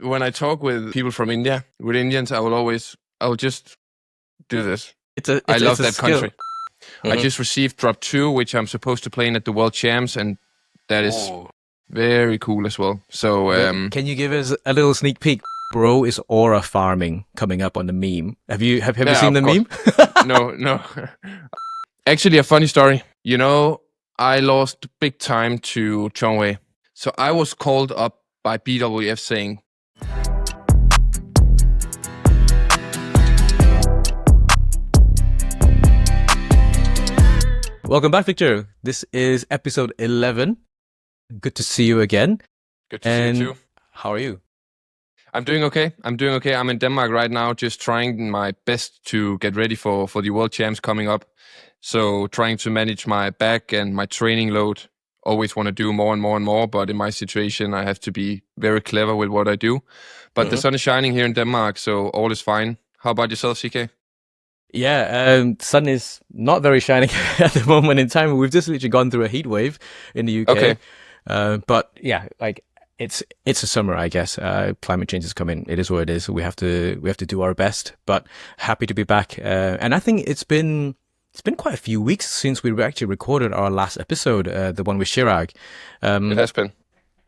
When I talk with people from India, with Indians, I'll just do this. I love that country. I just received drop 2, which I'm supposed to play in at the World Champs, and that is very cool as well. So, can you give us a little sneak peek? Bro is aura farming coming up on the meme. Have you seen the meme? No. Actually, a funny story. I lost big time to Chongwei. So I was called up by BWF saying, welcome back, Viktor. This is episode 11. Good to see you again. Good to see you too. How are you? I'm doing okay. I'm in Denmark right now, just trying my best to get ready for the World Champs coming up. So trying to manage my back and my training load. Always want to do more and more and more, but in my situation, I have to be very clever with what I do. But the sun is shining here in Denmark, so all is fine. How about yourself, CK? Yeah, sun is not very shining at the moment in time. We've just literally gone through a heat wave in the UK. Okay. But yeah, like it's a summer, I guess. Climate change is coming. It is what it is. We have to do our best. But happy to be back. And I think it's been quite a few weeks since we actually recorded our last episode, the one with Chirag. It has been.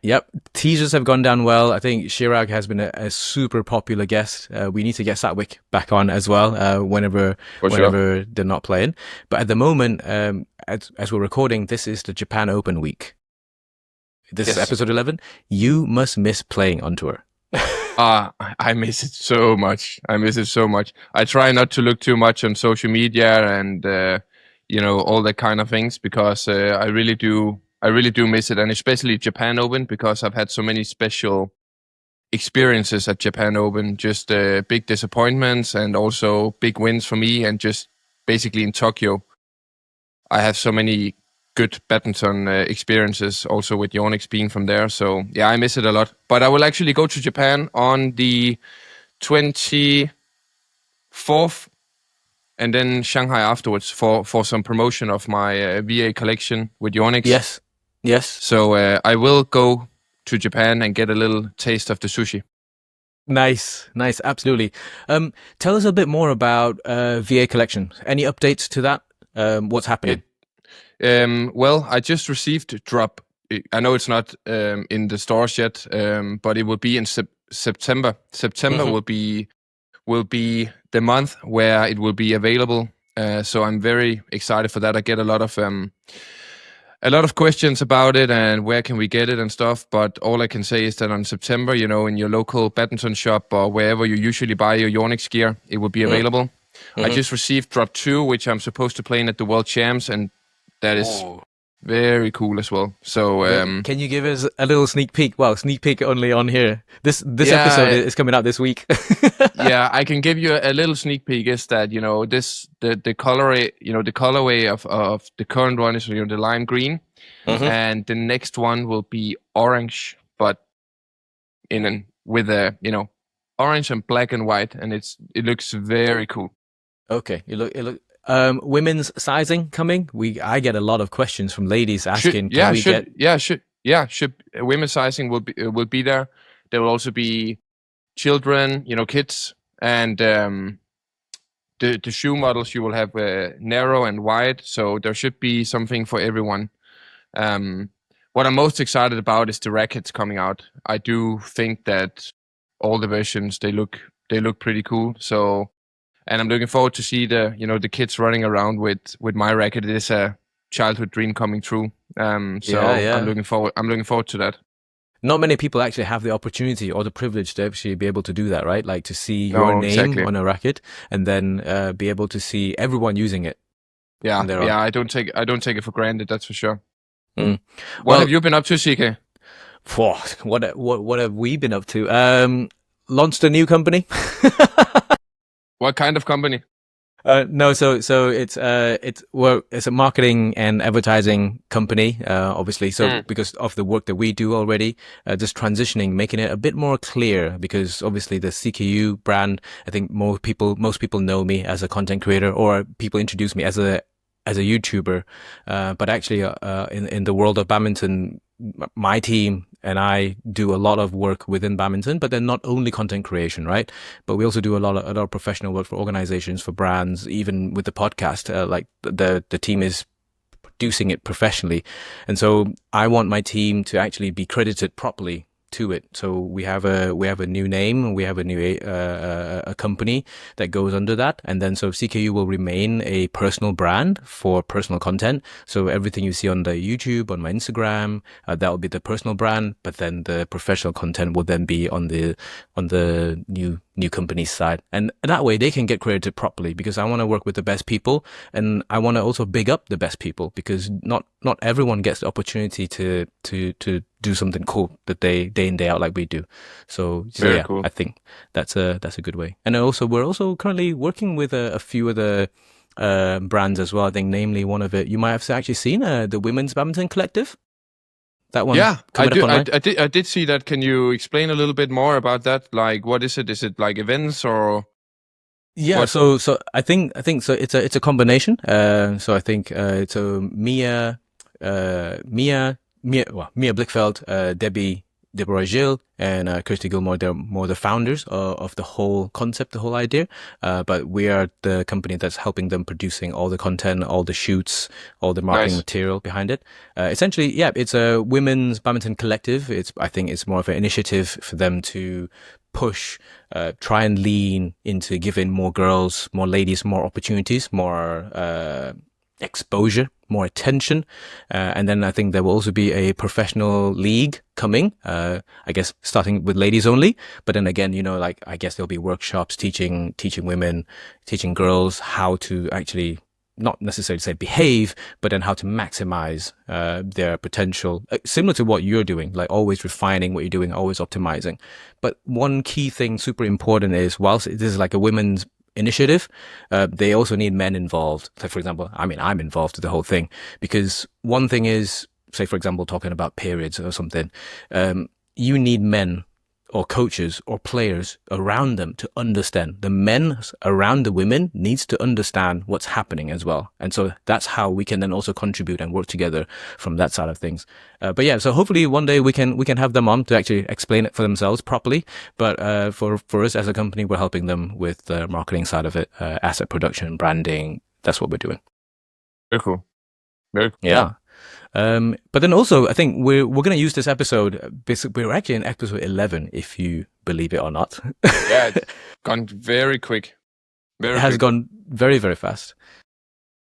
Yep. Teasers have gone down well. I think Chirag has been a super popular guest. We need to get Satwick back on as well, whenever they're not playing. But at the moment, as we're recording, this is the Japan Open week. This is episode 11. You must miss playing on tour. I miss it so much. I try not to look too much on social media and all that kind of things, because I really do miss it, and especially Japan Open, because I've had so many special experiences at Japan Open, just big disappointments and also big wins for me, and just basically in Tokyo I have so many good badminton experiences also with Yonex being from there. So yeah, I miss it a lot. But I will actually go to Japan on the 24th and then Shanghai afterwards for some promotion of my VA collection with Yonex. Yes. So I will go to Japan and get a little taste of the sushi. Nice, absolutely. Tell us a bit more about VA collection. Any updates to that? What's happening? Well, I just received drop. I know it's not in the stores yet, but it will be in September. September will be the month where it will be available. So I'm very excited for that. I get a lot of questions about it and where can we get it and stuff. But all I can say is that on September, in your local badminton shop or wherever you usually buy your Yonex gear, it will be available. I just received drop 2, which I'm supposed to play in at the World Champs, and that is very cool as well. So can you give us a little sneak peek? Well, sneak peek only on here. This episode is coming out this week. Yeah, I can give you a little sneak peek. Is that the colorway of the current one is the lime green, and the next one will be orange, but with orange and black and white, and it looks very cool. Okay, it look. Women's sizing coming. I get a lot of questions from ladies asking. Should women's sizing will be there. There will also be children, kids, and the shoe models you will have narrow and wide. So there should be something for everyone. What I'm most excited about is the rackets coming out. I do think that all the versions they look pretty cool. So. And I'm looking forward to see the kids running around with my racket. It is a childhood dream coming true. I'm looking forward to that. Not many people actually have the opportunity or the privilege to actually be able to do that, right? Like to see your name on a racket and then be able to see everyone using it. Yeah, I don't take it for granted. That's for sure. What have you been up to, CK? What have we been up to? Launched a new company. What kind of company? No, so it's a marketing and advertising company, obviously. So because of the work that we do already, just transitioning, making it a bit more clear. Because obviously the CKU brand, I think most people know me as a content creator, or people introduce me as a YouTuber. But actually, in the world of badminton, my team and I do a lot of work within badminton, but then not only content creation, right? But we also do a lot of professional work for organizations, for brands, even with the podcast. Like the team is producing it professionally, and so I want my team to actually be credited properly to it. So we have a new name, we have a new a company that goes under that, and then so CKU will remain a personal brand for personal content. So everything you see on the YouTube, on my Instagram, that will be the personal brand, but then the professional content will then be on the new company's side, and that way they can get credited properly, because I want to work with the best people, and I want to also big up the best people, because not everyone gets the opportunity to do something cool that they day in day out like we do. So yeah, cool. I think that's a good way. And also we're also currently working with a few of the brands as well. I think namely one of it you might have actually seen, the Women's Badminton Collective. That one. Yeah, I did see that. Can you explain a little bit more about that? Like, what is it? Is it like events or? Yeah, what? So I think so. It's a combination. So I think it's Mia Blickfeld, Debbie Deborah-Gilles, and Kirsty Gilmore. They're more the founders of the whole concept, the whole idea. But we are the company that's helping them producing all the content, all the shoots, all the marketing material behind it. Essentially, yeah, it's a women's badminton collective. I think it's more of an initiative for them to push, try and lean into giving more girls, more ladies, more opportunities, more exposure, more attention, and then I think there will also be a professional league coming, I guess starting with ladies only, but then again, like I guess there'll be workshops teaching women, teaching girls how to actually not necessarily say behave, but then how to maximize their potential, similar to what you're doing, like always refining what you're doing, always optimizing. But one key thing super important is, whilst this is like a women's initiative, they also need men involved. So for example, I'm involved with the whole thing, because one thing is, say for example, talking about periods or something, you need men or coaches or players around them to understand. The men around the women needs to understand what's happening as well. And so that's how we can then also contribute and work together from that side of things. But yeah, so hopefully one day we can have them on to actually explain it for themselves properly. But for us as a company, we're helping them with the marketing side of it, asset production, branding. That's what we're doing. Very cool. Very cool. Yeah. But then also, I think we're going to use this episode. Basically, we're actually in episode 11, if you believe it or not. Yeah, it's gone very quick. It has gone very, very fast.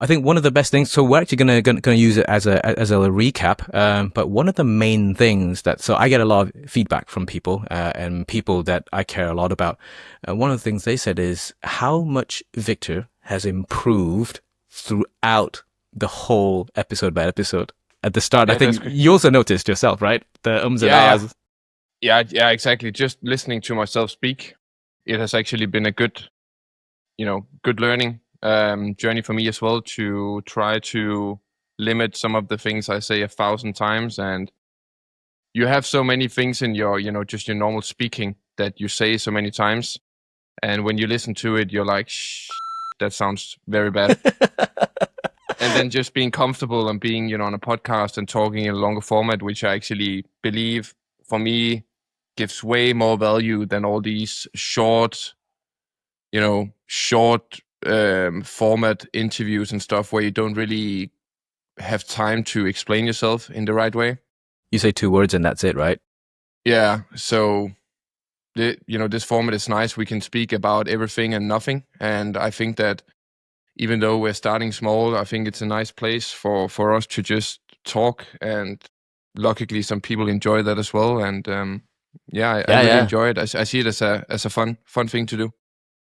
I think one of the best things. So we're actually going to use it as a recap. But one of the main things so I get a lot of feedback from people and people that I care a lot about. One of the things they said is how much Viktor has improved throughout the whole episode by episode. At the start, I think you also noticed yourself, right? The ums and ahs. Yeah, exactly. Just listening to myself speak, it has actually been a good learning journey for me as well, to try to limit some of the things I say 1,000 times. And you have so many things in your, just your normal speaking that you say so many times. And when you listen to it, you're like, that sounds very bad. And then just being comfortable and being, on a podcast and talking in a longer format, which I actually believe for me gives way more value than all these short format interviews and stuff where you don't really have time to explain yourself in the right way. You say 2 words and that's it, right? Yeah. So, this format is nice. We can speak about everything and nothing. And I think that even though we're starting small, I think it's a nice place for us to just talk, and luckily some people enjoy that as well. And I really enjoy it. I see it as a fun thing to do.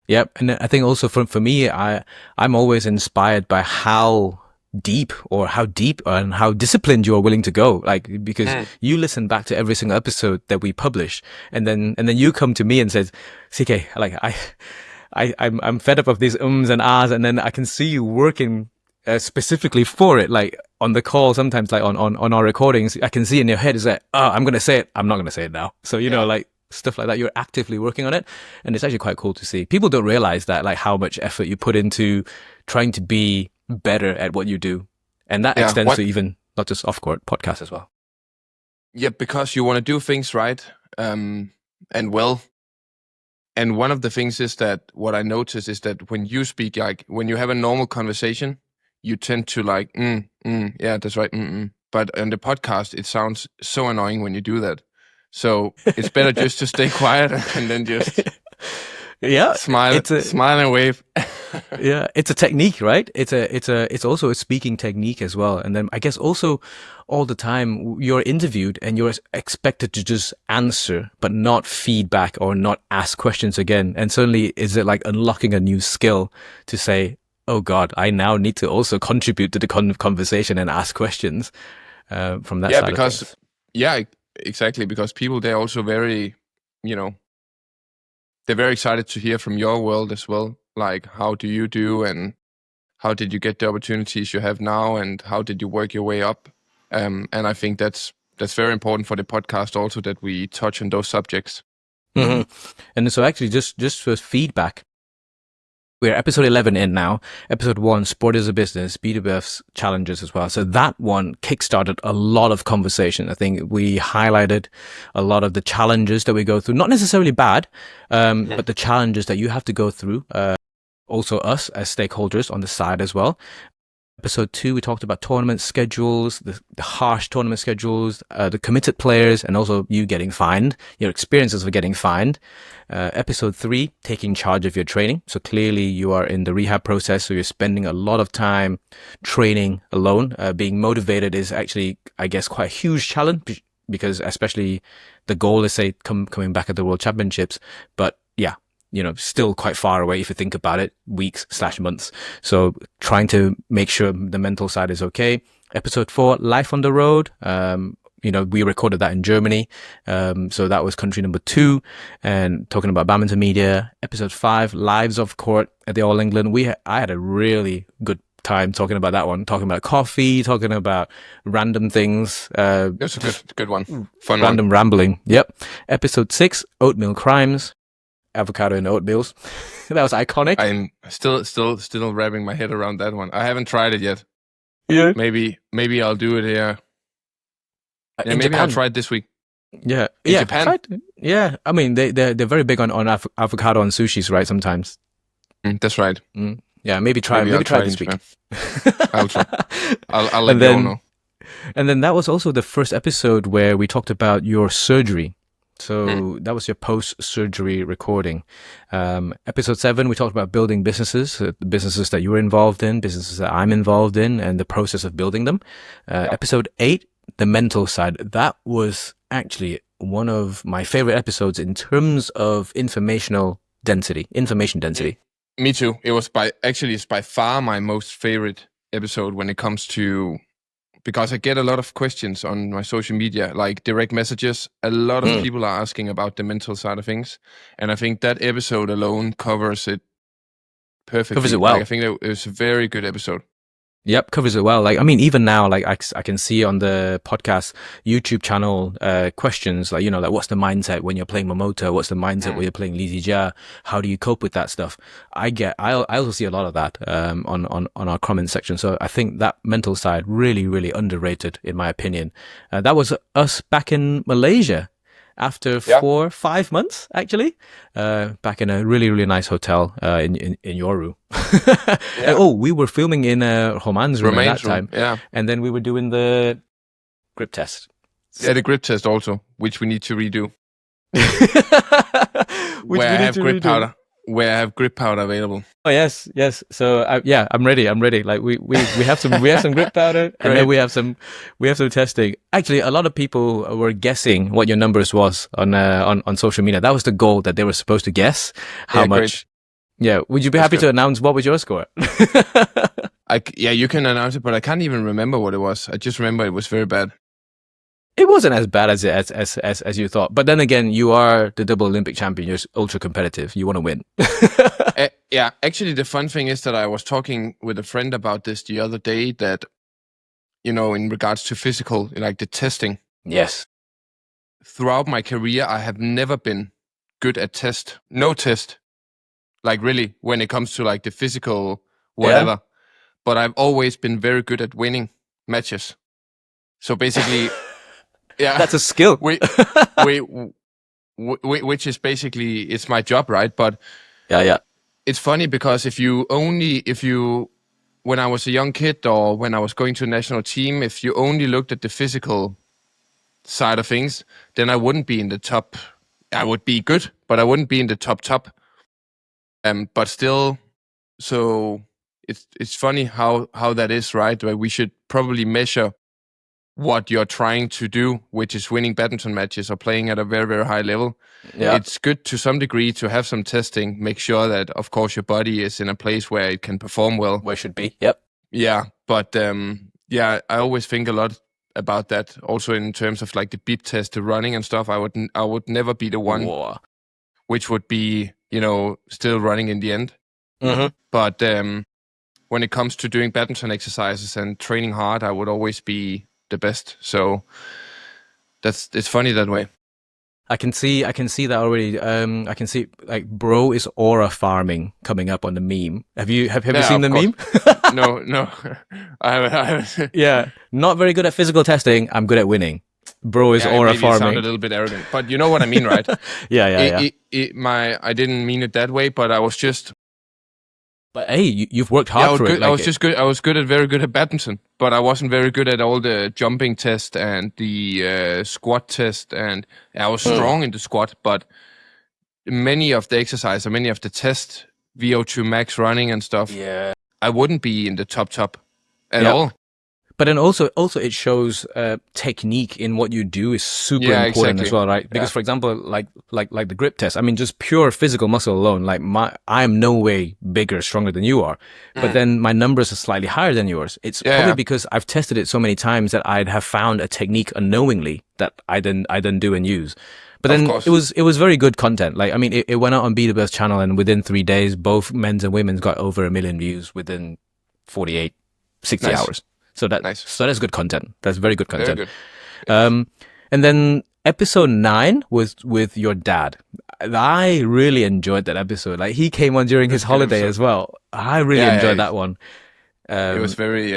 Yep, and I think also for me, I'm always inspired by how deep and how disciplined you are willing to go. Like, because you listen back to every single episode that we publish, and then you come to me and says, CK, like I'm fed up of these ums and ahs, and then I can see you working specifically for it, like on the call, sometimes like on our recordings, I can see in your head is like, oh, I'm going to say it. I'm not going to say it now. So, like stuff like that, you're actively working on it. And it's actually quite cool to see. People don't realize that, like how much effort you put into trying to be better at what you do. And that extends to even not just off-court podcasts as well. Yeah, because you want to do things right, and well. And one of the things is that what I notice is that when you speak, like when you have a normal conversation, you tend to like, yeah, that's right. But on the podcast, it sounds so annoying when you do that. So it's better just to stay quiet and then just smile and wave. Yeah, it's a technique, right? It's also a speaking technique as well. And then I guess also all the time you're interviewed and you're expected to just answer, but not feedback or not ask questions again. And suddenly is it like unlocking a new skill to say, oh God, I now need to also contribute to the conversation and ask questions from that side of things. Yeah, exactly. Because people, they're also very, they're very excited to hear from your world as well. Like, how do you do, and how did you get the opportunities you have now, and how did you work your way up? And I think that's very important for the podcast also, that we touch on those subjects. Mm-hmm. And so actually just for feedback, we're episode 11 in now. Episode 1, Sport is a Business, B2B's challenges as well. So that one kickstarted a lot of conversation. I think we highlighted a lot of the challenges that we go through, not necessarily bad, but the challenges that you have to go through. Also us as stakeholders on the side as well. Episode 2, we talked about tournament schedules, the harsh tournament schedules, the committed players, and also you getting fined, your experiences of getting fined. Episode 3, taking charge of your training. So clearly you are in the rehab process, so you're spending a lot of time training alone. Being motivated is actually, I guess, quite a huge challenge, because especially the goal is, say, coming back at the World Championships. But yeah, still quite far away if you think about it, weeks/months. So trying to make sure the mental side is okay. Episode 4, Life on the Road. We recorded that in Germany. So that was country number 2, and talking about badminton media. Episode 5, Lives of Court at the All England. I had a really good time talking about that one, talking about coffee, talking about random things. That's a good one. Fun random one. Rambling. Yep. Episode 6, Oatmeal Crimes. Avocado and oatmeals. That was iconic. I'm still wrapping my head around that one. I haven't tried it yet. Yeah. Maybe I'll do it here. Yeah, maybe Japan. I'll try it this week. Yeah. In Japan? Yeah. I mean, they're very big on avocado and sushis, right? Sometimes. That's right. Yeah. Maybe try this week. I'll try. I'll let you all know. And then that was also the first episode where we talked about your surgery. So that was your post-surgery recording. Episode 7, we talked about building businesses, the businesses that you were involved in, businesses that I'm involved in, and the process of building them. Episode 8, the mental side. That was actually one of my favorite episodes in terms of information density. Me too. It's by far my most favorite episode when it comes to, because I get a lot of questions on my social media, like direct messages. A lot of people are asking about the mental side of things. And I think that episode alone covers it perfectly. Covers it well. Like, I think it was a very good episode. Yep, covers it well. Like, I mean, even now, like I can see on the podcast YouTube channel, questions like, like what's the mindset when you're playing Momota? What's the mindset when you're playing Li Zijia? How do you cope with that stuff? I also see a lot of that, on our comment section. So I think that mental side really, really underrated in my opinion. That was us back in Malaysia after 4-5 months, actually, back in a really, really nice hotel, in Yoru. And, we were filming in Roman's room at that time. Yeah. And then we were doing the grip test. Yeah, the grip test also, which we need to redo. Where I have grip powder available. Oh yes. So I'm ready. Like we have some grip powder, and then we have some testing. Actually, a lot of people were guessing what your numbers was on social media. That was the goal, that they were supposed to guess how much. Great. Yeah, would you be happy to announce what was your score? You can announce it, but I can't even remember what it was. I just remember it was very bad. It wasn't as bad as you thought. But then again, you are the double Olympic champion. You're ultra competitive. You want to win. Yeah, actually, the fun thing is that I was talking with a friend about this the other day, that, in regards to physical, like the testing. Yes. Throughout my career, I have never been good at test. No test. Like really, when it comes to like the physical whatever. Yeah. But I've always been very good at winning matches. So basically... Yeah, That's a skill. Which is basically, it's my job, right? But yeah. It's funny because when I was a young kid or when I was going to a national team, if you only looked at the physical side of things, then I wouldn't be in the top. I would be good, but I wouldn't be in the top. But still, so it's funny how that is, right? Where we should probably measure what you're trying to do, which is winning badminton matches or playing at a very, very high level. Yeah. It's good to some degree to have some testing, make sure that, of course, your body is in a place where it can perform well. Where it should be. Yep. Yeah, but I always think a lot about that. Also in terms of like the beep test, the running and stuff. I would never be the one which would be, still running in the end. Mm-hmm. But when it comes to doing badminton exercises and training hard, I would always be the best. So it's funny that way. I can see that already. I can see like bro is aura farming coming up on the meme. Have you seen the meme? No, I haven't. Yeah, not very good at physical testing. I'm good at winning. Bro is aura maybe farming. It sounded a little bit arrogant, but you know what I mean, right? Yeah. I didn't mean it that way, but I was just. But hey, you've worked hard for it. I was just good. I was very good at badminton, but I wasn't very good at all the jumping test and the squat test. And I was strong in the squat, but many of the exercise or many of the test, VO2 max running and stuff, I wouldn't be in the top at all. But then also it shows technique in what you do is super important as well, right? Because for example, like the grip test, I mean, just pure physical muscle alone, like I'm no way bigger, stronger than you are, but then my numbers are slightly higher than yours. It's probably because I've tested it so many times that I'd have found a technique unknowingly that I then do and use. But then it was very good content. Like, I mean, it went out on BWS channel, and within 3 days, both men's and women's got over 1 million views within 48, 60 hours. So that's good content. That's very good content. Very good. And then episode 9 was with your dad. I really enjoyed that episode. Like, he came on during his holiday as well. I really enjoyed that one. It was very,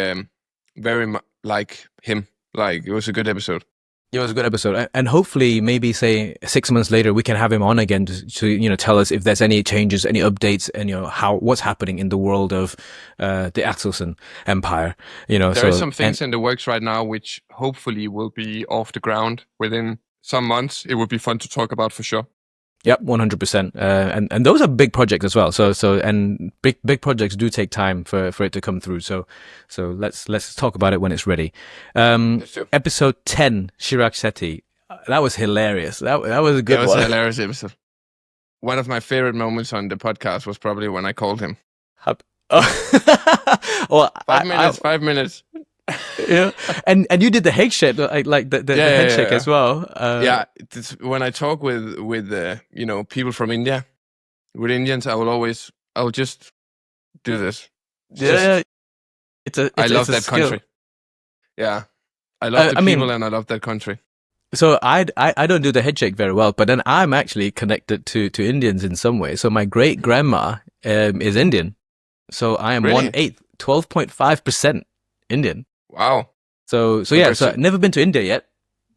like him. Like, it was a good episode. It was a good episode, and hopefully, maybe say 6 months later, we can have him on again to tell us if there's any changes, any updates, and what's happening in the world of the Axelsen empire. There are some things in the works right now which hopefully will be off the ground within some months. It would be fun to talk about for sure. Yep, 100%. And those are big projects as well. So and big projects do take time for it to come through. So let's talk about it when it's ready. Episode 10, Chirag Sethi. That was hilarious. That was a good one. That was a hilarious episode. One of my favorite moments on the podcast was probably when I called him. Well, 5 minutes. Yeah, and you did the handshake, like the handshake as well. When I talk with people from India, with Indians, I'll just do this. I love that country. Yeah, I love the people and I love that country. So I don't do the headshake very well, but then I'm actually connected to Indians in some way. So my great grandma is Indian, so I am 1/8, 12.5% Indian. Wow. So I've never been to India yet.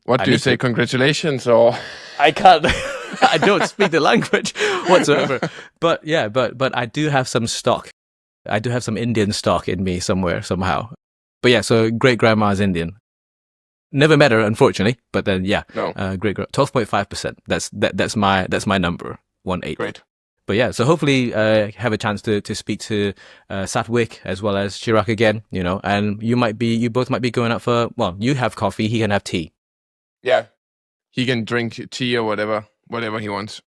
What do you say? Congratulations, or I can't. I don't speak the language whatsoever. But I do have some stock. I do have some Indian stock in me somewhere, somehow. But so great grandma is Indian. Never met her, unfortunately. But then great 12.5%. That's my number. 1/8. Great. But so hopefully have a chance to speak to Satwik as well as Chirag again, and you both might be going out for, well, you have coffee, he can have tea. Yeah, he can drink tea or whatever he wants.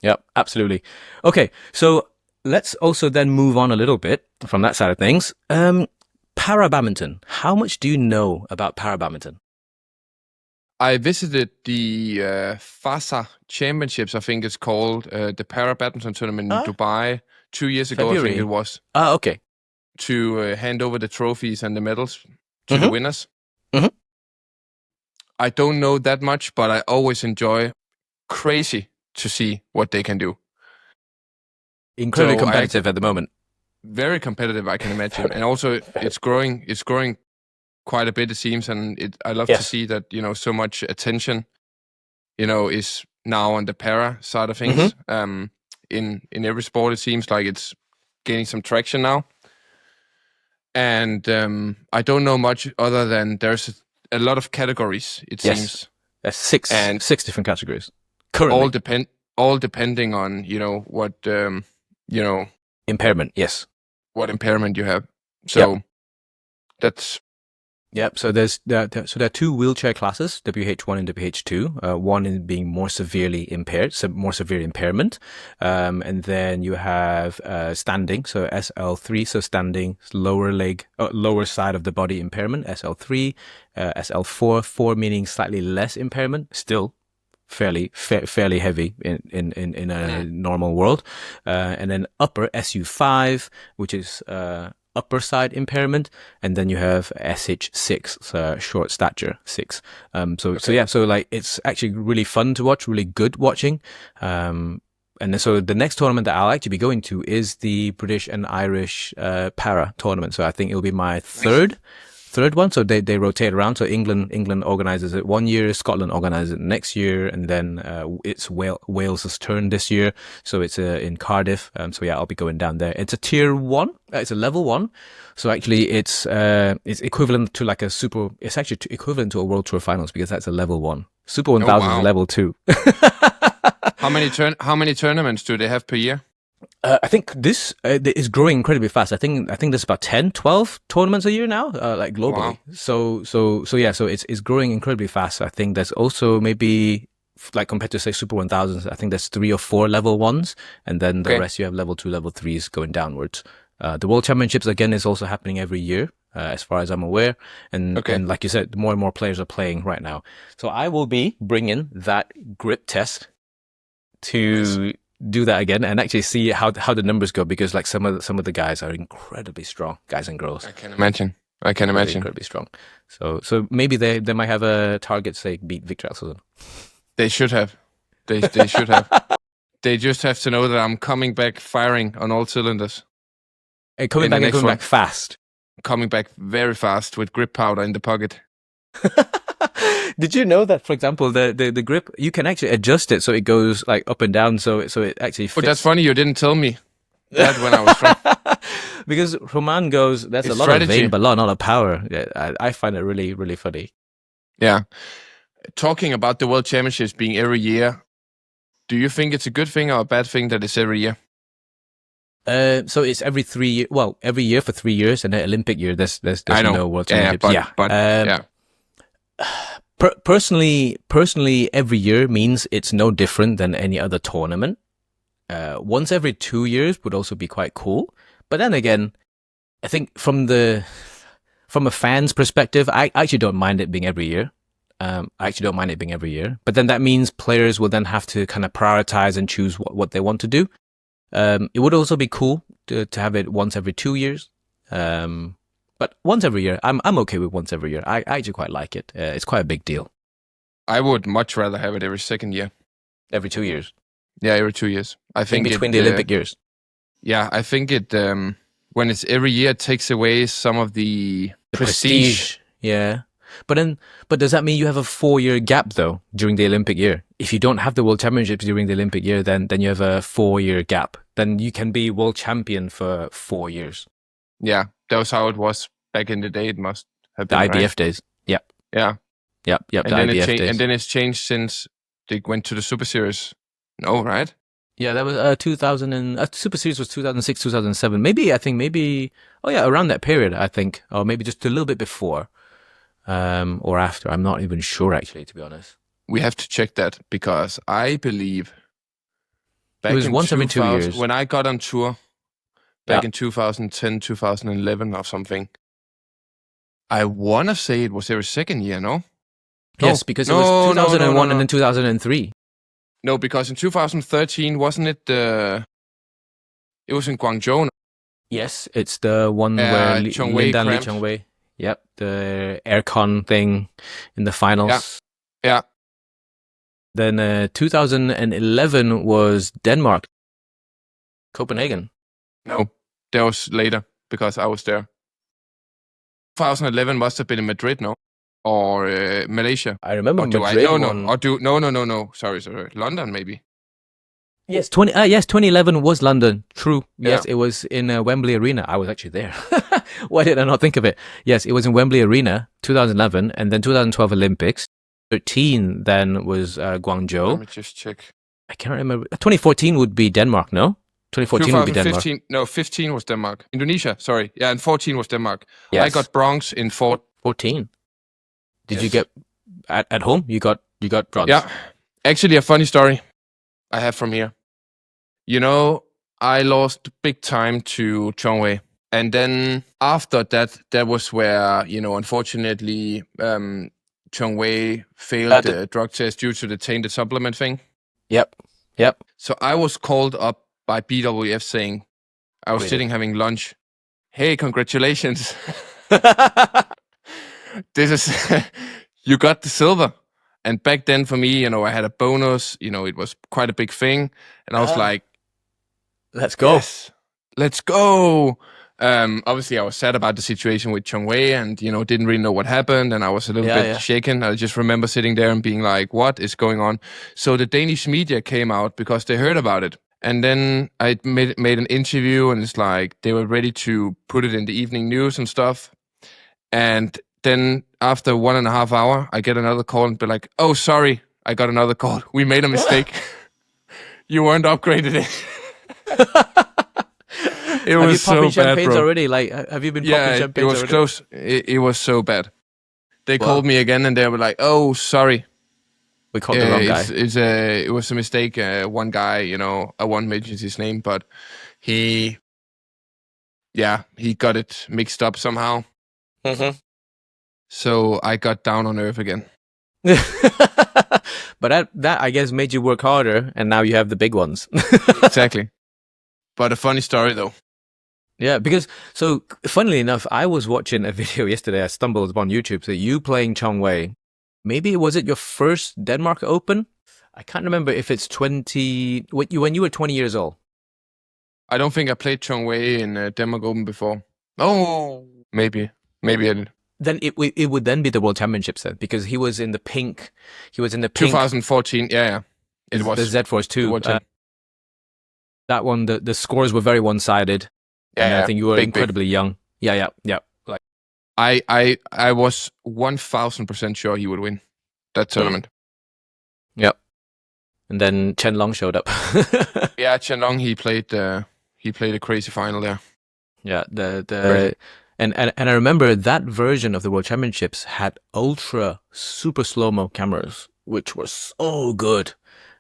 Yep, absolutely. Okay, so let's also then move on a little bit from that side of things. Para badminton. How much do you know about para badminton? I visited the FASA Championships, I think it's called, the Para Badminton Tournament in Dubai 2 years ago, February. I think it was. Okay. To hand over the trophies and the medals to the winners. Mm-hmm. I don't know that much, but I always enjoy crazy to see what they can do. Incredibly competitive at the moment. Very competitive, I can imagine. And also, it's growing quite a bit, it seems, and I love to Yes. see that so much attention, is now on the para side of Mm-hmm. things. In every sport, it seems like it's gaining some traction now. And I don't know much other than there's a lot of categories. It Yes. seems There's six different categories currently. all depending on what Impairment. Yes. what impairment you have. So that's. Yep. So there are two wheelchair classes, WH1 and WH2. One in being more severely impaired, more severe impairment, and then you have standing. So SL3, so standing, lower side of the body impairment. SL3, SL4, 4 meaning slightly less impairment, still fairly heavy in a normal world, and then upper SU5, which is upper side impairment, and then you have SH6, so short stature 6. So like it's actually really fun to watch, really good watching. And so the next tournament that I'll actually be going to is the British and Irish para tournament. So I think it'll be my third one. So they rotate around. So England organizes it 1 year, Scotland organizes it next year, and then it's Wales's turn this year. So it's in Cardiff. So yeah, I'll be going down there. It's a tier 1. It's a level 1. So actually it's equivalent to like a super. It's actually equivalent to a World Tour Finals because that's a level 1. Super 1000 is level 2. How many tournaments do they have per year? I think this is growing incredibly fast. I think there's about 10, 12 tournaments a year now, like globally. Wow. So it's growing incredibly fast. I think there's also maybe like compared to say Super 1000s, I think there's 3 or 4 level 1s, and then the rest you have level 2, level 3s going downwards. The World Championships again is also happening every year, as far as I'm aware, and like you said, more and more players are playing right now. So I will be bringing that grip test to do that again and actually see how the numbers go, because like some of the guys are incredibly strong, guys and girls. I can imagine. Incredibly strong. So maybe they might have a target, say, beat Viktor Axelsen. They should have. They should have. They just have to know that I'm coming back firing on all cylinders. And coming back fast. Coming back very fast with grip powder in the pocket. Did you know that, for example, the grip, you can actually adjust it so it goes like up and down, so it actually fits? Oh, that's funny. You didn't tell me that when I was trying. Because Roman goes, there's a lot of vein, but not a lot of power. Yeah, I find it really, really funny. Yeah. Talking about the World Championships being every year, do you think it's a good thing or a bad thing that it's every year? So it's every 3 years. Well, every year for 3 years, and the Olympic year, there's no World Championships. Personally, every year means it's no different than any other tournament. Once every 2 years would also be quite cool. But then again, I think from a fan's perspective, I actually don't mind it being every year. But then that means players will then have to kind of prioritize and choose what they want to do. It would also be cool to have it once every 2 years. But once every year, I'm okay with once every year. I actually quite like it. It's quite a big deal. I would much rather have it every second year. Every 2 years? Yeah, every 2 years. I think in between the Olympic years. Yeah, I think it when it's every year, it takes away some of the prestige. Yeah. But does that mean you have a 4-year gap though during the Olympic year? If you don't have the World Championships during the Olympic year, then you have a 4-year gap. Then you can be world champion for 4 years. Yeah, that was how it was back in the day. It must have been the IBF days. Yep. Yeah. Yep. And then IBF days. And then it's changed since they went to the Super Series. No, right? Yeah, that was 2000 and Super Series was 2006, 2007. Maybe around that period, I think, or maybe just a little bit before. Or after. I'm not even sure, actually, to be honest. We have to check that, because I believe back it was once every 2 years. When I got on tour back in 2010, 2011 or something, I want to say it was every second year, no? Yes, because it was 2001 and then 2003. No, because in 2013, wasn't it it was in Guangzhou? Yes, it's the one where Lindan Li Chongwei. Yep, the aircon thing in the finals. Yeah. Then 2011 was Denmark, Copenhagen. No, that was later because I was there. 2011 must have been in Madrid, no? Or Malaysia. I remember or do Madrid. No. Sorry. London, maybe. Yes, 2011 was London. True. Yes, Yeah. it was in Wembley Arena. I was actually there. Why did I not think of it? Yes, it was in Wembley Arena, 2011, and then 2012 Olympics. 13 then was Guangzhou. Let me just check. I can't remember. 2014 would be Denmark, no? 2014 would be Denmark. 15 was Denmark. Indonesia, sorry. Yeah, and 14 was Denmark. Yes. I got bronze in 14. Did you get at home? You got bronze. Yeah. Actually, a funny story I have from here. You know, I lost big time to Chongwei. And then after that was where, you know, unfortunately, Chongwei failed the drug test due to the tainted supplement thing. Yep. So I was called up by BWF saying, I was sitting having lunch. Hey, congratulations. This is, you got the silver. And back then for me, you know, I had a bonus, you know, it was quite a big thing. And I was like, let's go. Yes, let's go. Obviously I was sad about the situation with Chongwei and, you know, didn't really know what happened. And I was a little bit shaken. I just remember sitting there and being like, what is going on? So the Danish media came out because they heard about it. And then I made an interview and it's like, they were ready to put it in the evening news and stuff. And then after 1.5 hours, I get another call and be like, oh, sorry, I got another call. We made a mistake. You weren't upgraded. It was so bad, bro. Already? Like, have you been popping champagnes already? It was close. It was so bad. They called me again and they were like, oh, sorry. We called the wrong guy. It was a mistake. One guy, you know, I won't mention his name, but he got it mixed up somehow. Mm-hmm. So I got down on earth again. But that I guess made you work harder, and now you have the big ones. Exactly. But a funny story though. Yeah, because so funnily enough, I was watching a video yesterday. I stumbled upon YouTube. So you playing Chongwei. Maybe was it your first Denmark Open? I can't remember if it's 20 when you were 20 years old. I don't think I played Chongwei in Denmark Open before. Oh, maybe I did. Then it would then be the World Championships then, because he was in the pink. He was in the pink. 2014. Yeah. It was the Z Force 2. That one, the scores were very one-sided. Yeah, I think you were incredibly young. Yeah. Like I was 1,000% sure he would win that tournament. Yep. And then Chen Long showed up. Yeah, Chen Long, he played a crazy final there. Yeah, and I remember that version of the World Championships had ultra super slow-mo cameras, which were so good.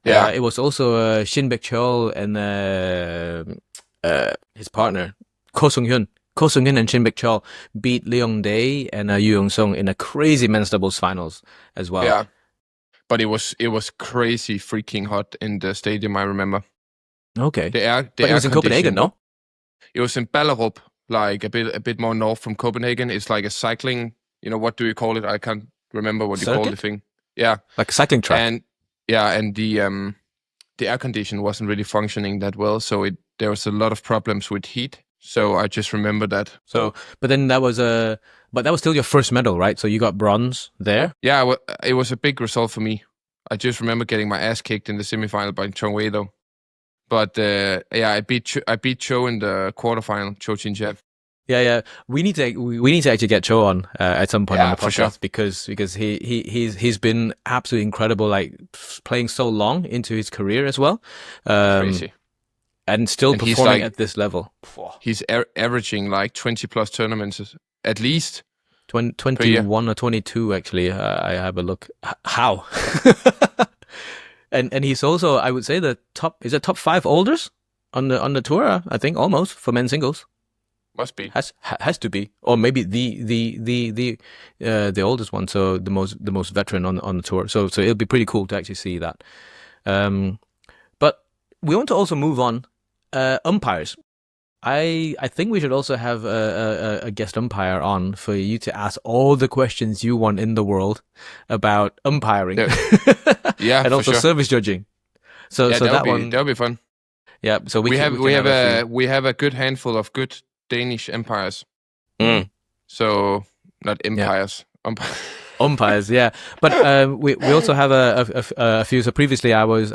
Yeah, it was also Shin Baek-chul and his partner Ko Sung-hyun and Shin Baek-chul beat Leong Dae and Yoo Young-sung in a crazy men's doubles finals as well. Yeah, but it was crazy freaking hot in the stadium. I remember. Okay, but it was in Copenhagen, no? It was in Ballerup, like a bit more north from Copenhagen. It's like a cycling. You know, what do you call it? I can't remember what you call the thing. Yeah, like a cycling track. And the air condition wasn't really functioning that well, so there was a lot of problems with heat. So I just remember that. So, but that was still your first medal, right? So you got bronze there. Yeah, it was a big result for me. I just remember getting my ass kicked in the semifinal by Chongwei though. But I beat Cho in the quarterfinal, Cho Chin-Jeff. Yeah. We need to actually get Cho on at some point on the podcast, sure. because he's been absolutely incredible, like playing so long into his career as well. Crazy. And still performing at this level. He's averaging like 20 plus tournaments at least. 21 or 22 actually. I have a look. How? And he's also, I would say, the top 5 oldest on the tour. I think almost for men's singles. Must be. Has to be, or maybe the oldest one. So the most veteran on the tour. So it'll be pretty cool to actually see that. But we want to also move on. Umpires. I think we should also have a guest umpire on for you to ask all the questions you want in the world about umpiring. Yeah, and also service judging. So that'll be fun. Yeah, so we have a good handful of good Danish umpires. Mm. So not empires. Umpires, yeah. But we also have a few. So previously, I was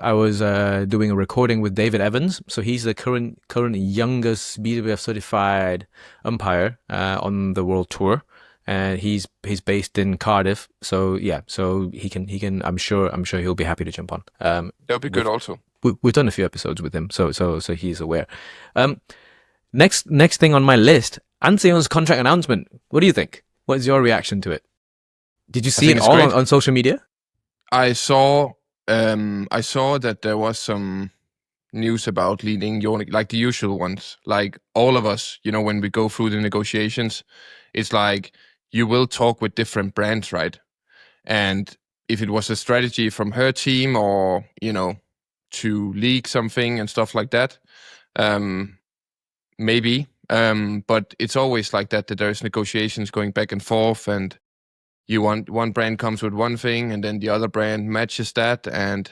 doing a recording with David Evans. So he's the current youngest BWF certified umpire on the world tour, and he's based in Cardiff. So yeah, so he can. I'm sure he'll be happy to jump on. That'll be good also. We've done a few episodes with him, so he's aware. Next thing on my list, Axelsen's contract announcement. What do you think? What is your reaction to it? Did you see it all on social media? I saw that there was some news about leading Jornik, like the usual ones. Like all of us, when we go through the negotiations, it's like you will talk with different brands, right? And if it was a strategy from her team or, to leak something and stuff like that, maybe. But it's always like that there's negotiations going back and forth, and one brand comes with one thing and then the other brand matches that. And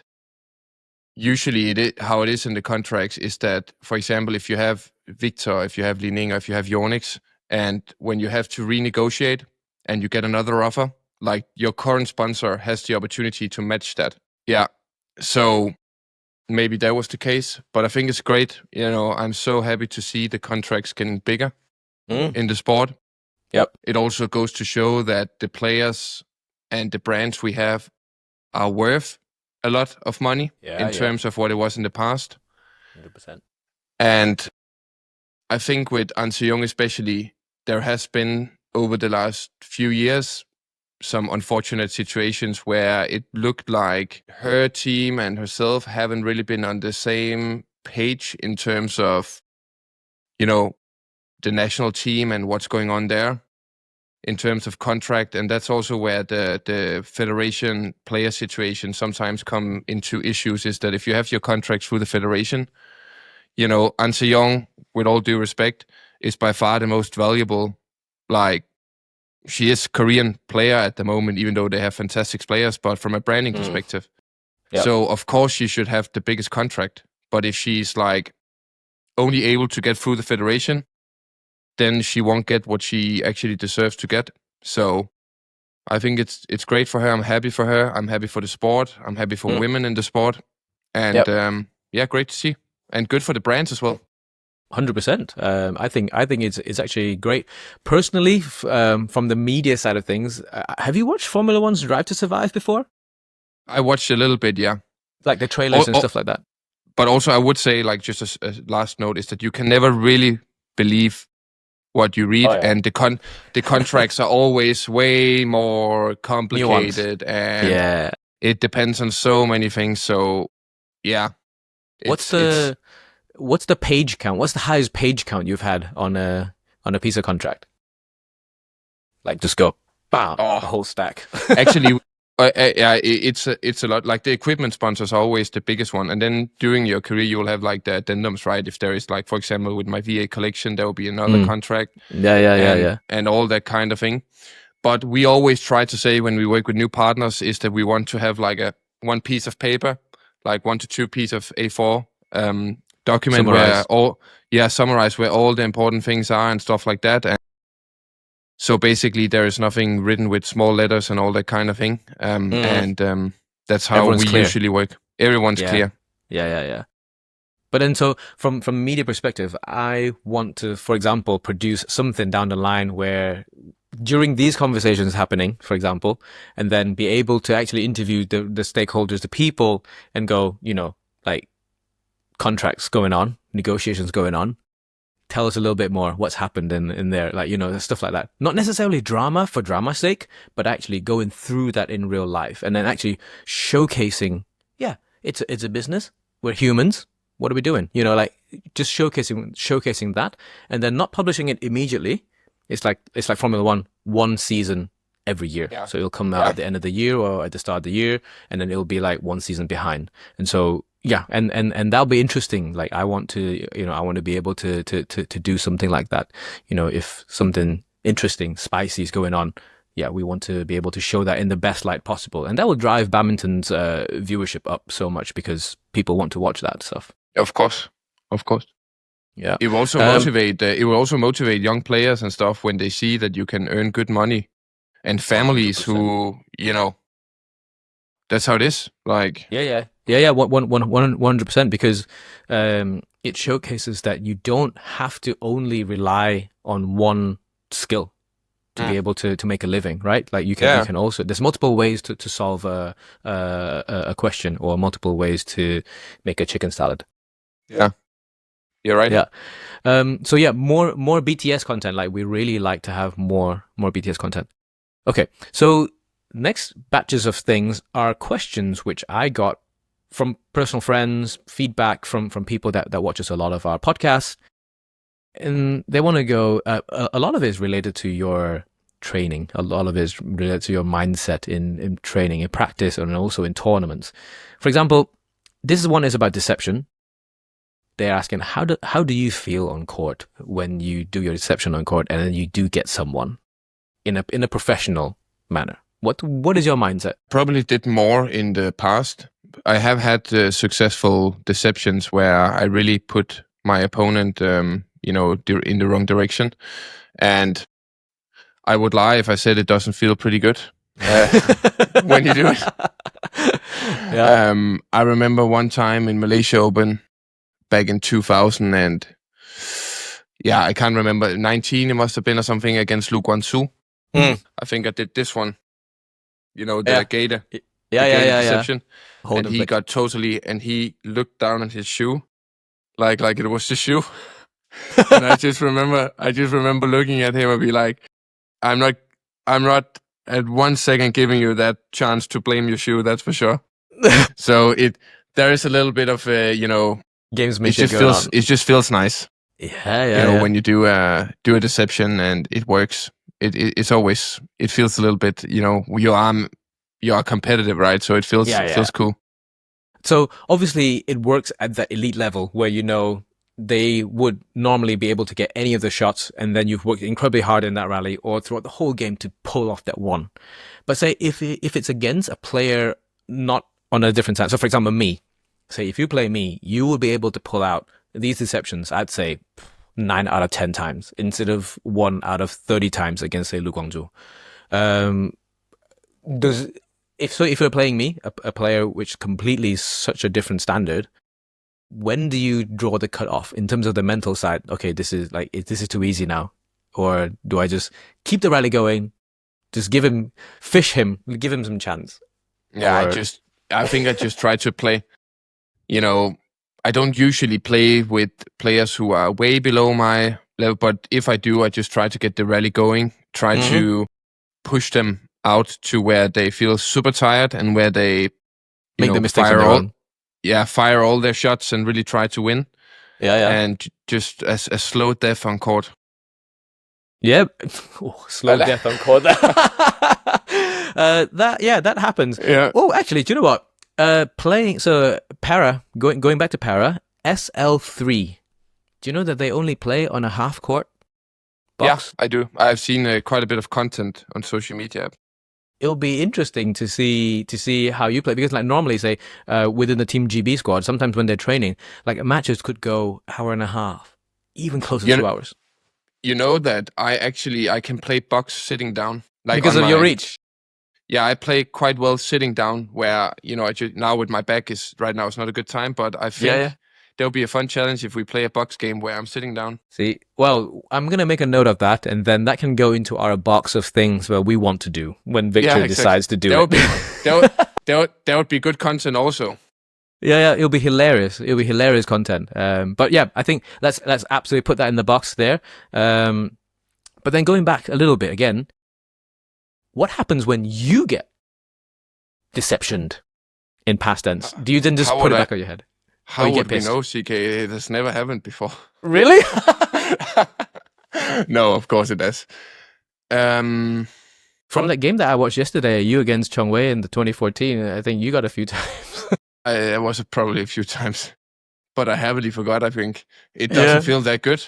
usually how it is in the contracts is that, for example, if you have Viktor, if you have Lining, or if you have Jornik, and when you have to renegotiate and you get another offer, like your current sponsor has the opportunity to match that. Yeah. So maybe that was the case, but I think it's great. I'm so happy to see the contracts getting bigger in the sport. Yep. It also goes to show that the players and the brands we have are worth a lot of money in terms of what it was in the past. 100%. And I think with Axelsen especially, there has been over the last few years some unfortunate situations where it looked like her team and herself haven't really been on the same page in terms of, the national team and what's going on there in terms of contract. And that's also where the federation player situation sometimes come into issues, is that if you have your contracts through the federation, Axelsen, with all due respect, is by far the most valuable. Like, she is Korean player at the moment, even though they have fantastic players, but from a branding perspective. Yep. So of course she should have the biggest contract. But if she's like only able to get through the federation, then she won't get what she actually deserves to get. So I think it's great for her. I'm happy for her. I'm happy for the sport. I'm happy for women in the sport. And great to see. And good for the brands as well. 100%. I think it's actually great. Personally, from the media side of things, have you watched Formula One's Drive to Survive before? I watched a little bit, yeah. Like the trailers and stuff like that. But also I would say, like, just a last note, is that you can never really believe what you read, and the contracts are always way more complicated, and it depends on so many things. So yeah, what's the page count? What's the highest page count you've had on a piece of contract? Like, just go, bam, a whole stack. Actually, it's a lot. Like, the equipment sponsors are always the biggest one, and then during your career you will have like the addendums, right? If there is, like, for example, with my VA collection, there will be another contract. And all that kind of thing. But we always try to say, when we work with new partners, is that we want to have like one piece of paper, like 1 to 2 pieces of A4 document summarize where all the important things are and stuff like that. And so basically there is nothing written with small letters and all that kind of thing. And that's how everyone's we clear. Usually work. Everyone's clear. Yeah. But then, so from a media perspective, I want to, for example, produce something down the line where during these conversations happening, for example, and then be able to actually interview the stakeholders, the people, and go, like, contracts going on, negotiations going on. Tell us a little bit more what's happened in there, like, stuff like that. Not necessarily drama for drama's sake, but actually going through that in real life, and then actually showcasing, it's a business. We're humans. What are we doing? Like, just showcasing that, and then not publishing it immediately. It's like Formula one season every year. Yeah. So it'll come out at the end of the year or at the start of the year, and then it'll be like one season behind. And so and that'll be interesting. Like, I want to be able to do something like that. If something interesting, spicy is going on, we want to be able to show that in the best light possible, and that will drive badminton's viewership up so much, because people want to watch that stuff. Of course. Yeah. It will also motivate young players and stuff when they see that you can earn good money and families 100%. who, that's how it is. Like, 100%, because it showcases that you don't have to only rely on one skill to be able to make a living, right? Like you can also, there's multiple ways to solve a question, or multiple ways to make a chicken salad. Yeah, you're right. Yeah. So more BTS content. Like we really like to have more BTS content. Okay. So next batches of things are questions which I got from personal friends, feedback from people that watches a lot of our podcasts. And they want to go, a lot of it is related to your training. A lot of it is related to your mindset in training, in practice, and also in tournaments. For example, this one is about deception. They're asking, how do you feel on court when you do your deception on court and then you do get someone in a professional manner? What is your mindset? Probably did more in the past. I have had successful deceptions where I really put my opponent, in the wrong direction, and I would lie if I said it doesn't feel pretty good when you do it. Yeah. I remember one time in Malaysia Open back in 2000, and I can't remember, 19 it must have been or something, against Lu Guanzu. I think I did this one. The gator. Deception. Hold and he got totally, and he looked down at his shoe, like it was the shoe. And I just remember looking at him and be like, I'm not at 1 second giving you that chance to blame your shoe, that's for sure. So there is a little bit of gamesmanship. It just feels nice. Yeah. When you do a deception and it works. It's always, it feels a little bit, you are competitive, right? So it feels cool. So obviously it works at the elite level where they would normally be able to get any of the shots, and then you've worked incredibly hard in that rally or throughout the whole game to pull off that one. But say if it's against a player not on a different side, so for example me, say if you play me, you will be able to pull out these deceptions, I'd say 9 out of 10 times instead of 1 out of 30 times against, say, Lu Guangzhou. If you're playing me, a player which completely such a different standard, when do you draw the cutoff in terms of the mental side? Okay, this is too easy now, or do I just keep the rally going, just give him some chance? Yeah, I think I just try to play. I don't usually play with players who are way below my level, but if I do, I just try to get the rally going, try to push them out to where they feel super tired and where they make the mistakes on their own. Fire all their shots and really try to win. Yeah. And just a slow death on court. Yep. Slow death on court. That happens. Yeah. Oh, actually, do you know what? Playing para, going back to para, SL3. Do you know that they only play on a half court box? Yeah, I do. I've seen quite a bit of content on social media. It'll be interesting to see how you play, because like normally, say within the Team GB squad, sometimes when they're training, like matches could go hour and a half, even closer to 2 hours. You know that I can play box sitting down, like because of your reach. Yeah, I play quite well sitting down, where, now with my back right now it's not a good time, but I think there'll be a fun challenge if we play a box game where I'm sitting down. See, well, I'm going to make a note of that, and then that can go into our box of things where we want to do when Viktor decides to do it. That would be good content also. Yeah, it'll be hilarious. It'll be hilarious content. But yeah, I think let's absolutely put that in the box there. But then going back a little bit again, what happens when you get deceptioned in past tense? Do you then just put it back on your head? How would we know, CK? It has never happened before. Really? No, of course it does. From that game that I watched yesterday, you against Chong Wei in the 2014, I think you got a few times. I was probably a few times, but I heavily forgot, I think. It doesn't feel that good.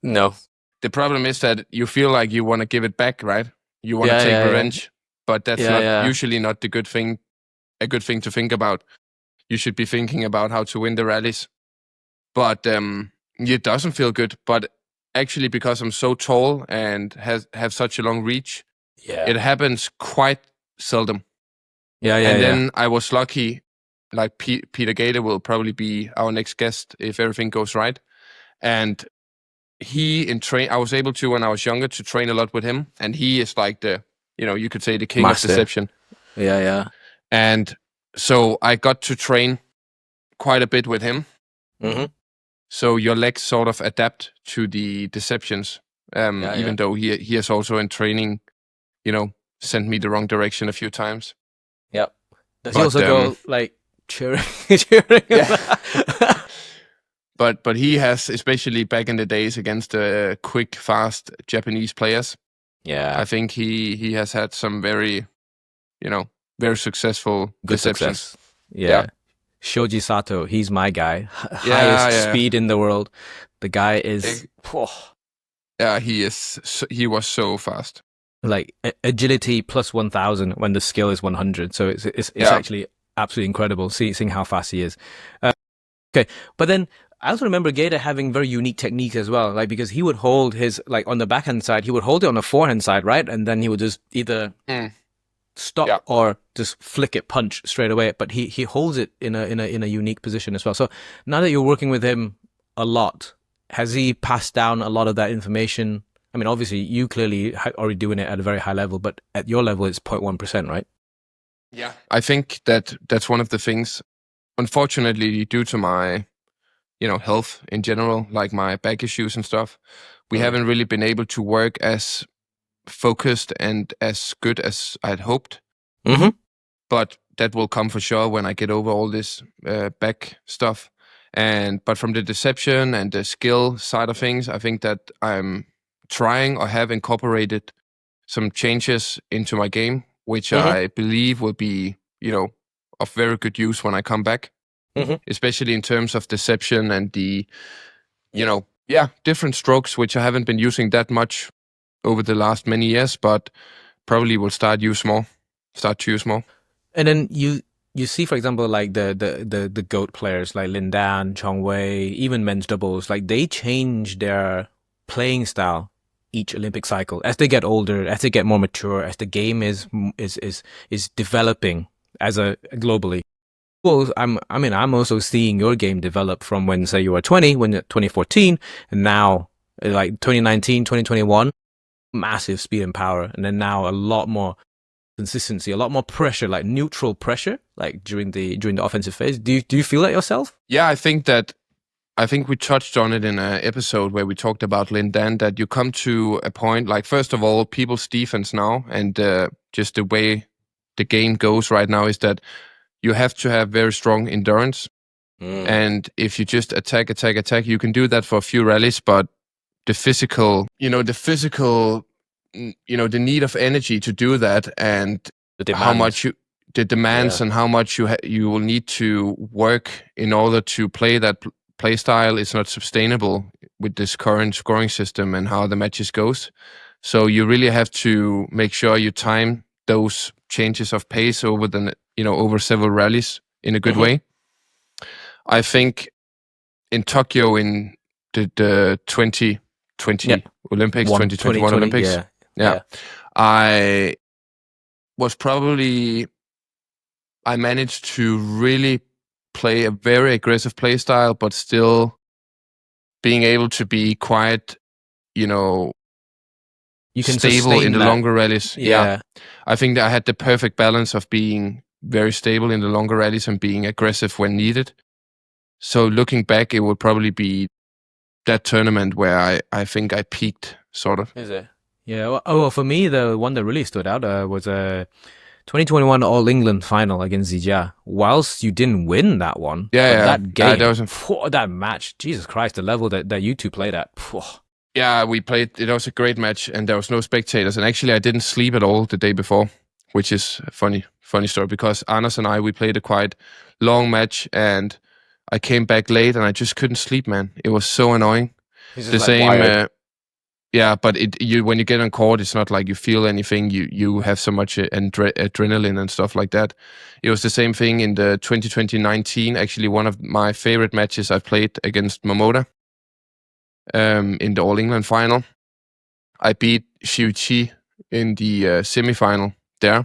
No. The problem is that you feel like you want to give it back, right? You want to take revenge, but that's usually not a good thing to think about. You should be thinking about how to win the rallies. But it doesn't feel good. But actually, because I'm so tall and have such a long reach, It happens quite seldom. And then I was lucky, like Peter Gator will probably be our next guest if everything goes right. And I was able to, when I was younger, to train a lot with him. And he is like you could say the king Master. of deception. Yeah. And so I got to train quite a bit with him. Mm-hmm. So your legs sort of adapt to the deceptions. Even though he has also in training, sent me the wrong direction a few times. Yep. Does he also go like cheering? Yeah. But he has, especially back in the days against quick, fast Japanese players. Yeah. I think he has had some very, very successful good deceptions. Success. Yeah. Shoji Sato, he's my guy. Highest speed in the world. The guy is. Yeah, he was so fast. Like agility plus 1,000 when the skill is 100. So it's actually absolutely incredible seeing how fast he is. Okay, but then I also remember Gator having very unique techniques as well, like because he would hold his, like on the backhand side, he would hold it on the forehand side, right? And then he would just either stop or just flick it, punch straight away. But he holds it in a unique position as well. So now that you're working with him a lot, has he passed down a lot of that information? I mean, obviously you clearly already doing it at a very high level, but at your level it's 0.1%, right? Yeah, I think that's one of the things. Unfortunately, due to my health in general, like my back issues and stuff, we haven't really been able to work as focused and as good as I had hoped. Mm-hmm. But that will come for sure when I get over all this back stuff. But from the deception and the skill side of things, I think that I'm trying or have incorporated some changes into my game, which I believe will be, of very good use when I come back. Especially in terms of deception and the, different strokes, which I haven't been using that much over the last many years, but probably will start to use more. And then you see, for example, like the GOAT players like Lin Dan, Chong Wei, even men's doubles, like they change their playing style each Olympic cycle as they get older, as they get more mature, as the game is developing as a globally. Well, I'm also seeing your game develop from when, say, you were 20, when 2014, and now, like 2019, 2021, massive speed and power, and then now a lot more consistency, a lot more pressure, like neutral pressure, like during the offensive phase. Do you feel that yourself? Yeah, I think we touched on it in an episode where we talked about Lin Dan, that you come to a point, like, first of all, people's defense now, and just the way the game goes right now is that you have to have very strong endurance. And if you just attack, you can do that for a few rallies, but the physical, the need of energy to do that, and how much the demands and how much you will need to work in order to play that play style is not sustainable with this current scoring system and how the matches goes. So you really have to make sure you time those changes of pace over over several rallies in a good way. I think in Tokyo, in the 2020 Olympics, 2021 Olympics, I managed to really play a very aggressive play style, but still being able to be quite, you can stable in the that. longer rallies. Yeah. I think that I had the perfect balance of being very stable in the longer rallies and being aggressive when needed. So looking back, it would probably be that tournament where I think I peaked, sort of. Is it? Yeah. Well, for me, the one that really stood out was a 2021 All England final against Zijia. Whilst you didn't win that one, that game, that match, Jesus Christ, the level that you two played at. Yeah, we played. It was a great match, and there was no spectators. And actually, I didn't sleep at all the day before, which is a funny story, because Anders and we played a quite long match, and I came back late, and I just couldn't sleep, man. It was so annoying. The same, but when you get on court, it's not like you feel anything. You have so much adrenaline and stuff like that. It was the same thing in the 2019. Actually, one of my favorite matches I've played against Momota. In the All England final, I beat Xiuqi in the semi-final there.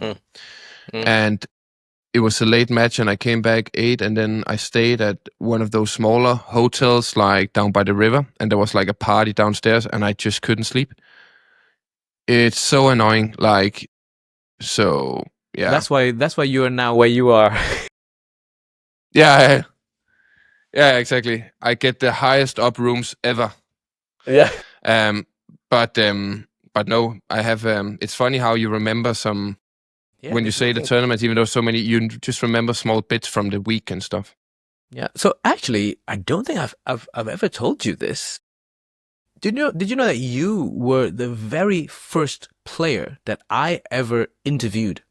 And it was a late match, and I came back 8, and then I stayed at one of those smaller hotels, like down by the river, and there was like a party downstairs, and I just couldn't sleep. It's so annoying, like, so yeah. That's why you are now where you are. Yeah, exactly. I get the highest up rooms ever. Yeah. But no, I have. It's funny how you remember some. Yeah, when you say the tournament, even though so many, you just remember small bits from the week and stuff. Yeah. So actually, I don't think I've ever told you this. Did you know that you were the very first player that I ever interviewed?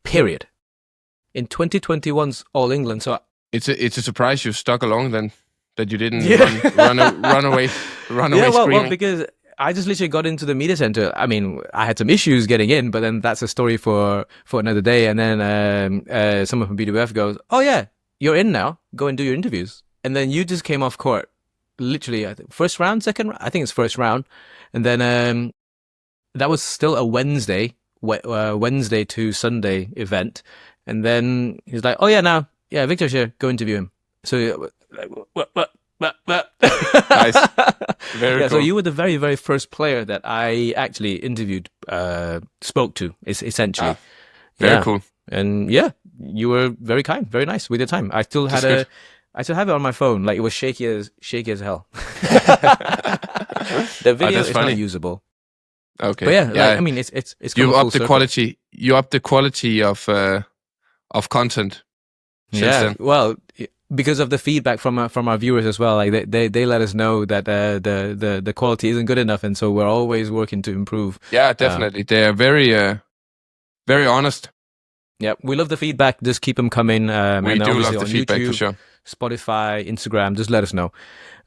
Period. In 2021's All England. So it's a surprise you stuck along then, that you didn't run away screaming. Well, because I just literally got into the media center. I mean, I had some issues getting in, but then that's a story for another day. And then someone from BWF goes, "Oh yeah, you're in now. Go and do your interviews." And then you just came off court, literally, I think, first round, second. I think it's first round. And then that was still a Wednesday to Sunday event. And then he's like, "Oh yeah, Viktor's here. Go interview him." So what? Nice. Very cool. So you were the very, very first player that I actually interviewed, spoke to, essentially. Very cool. And yeah, you were very kind, very nice with your time. I still have it on my phone. Like, it was shaky as hell. The video is not usable. Okay. But yeah. Like, I mean, it's you up the quality. You up the quality of content. Yeah. Well, because of the feedback from our viewers as well, like they let us know that the quality isn't good enough, and so we're always working to improve. Yeah, definitely. They are very very honest. Yeah, we love the feedback. Just keep them coming. We do love the feedback, YouTube, for sure. Spotify, Instagram. Just let us know.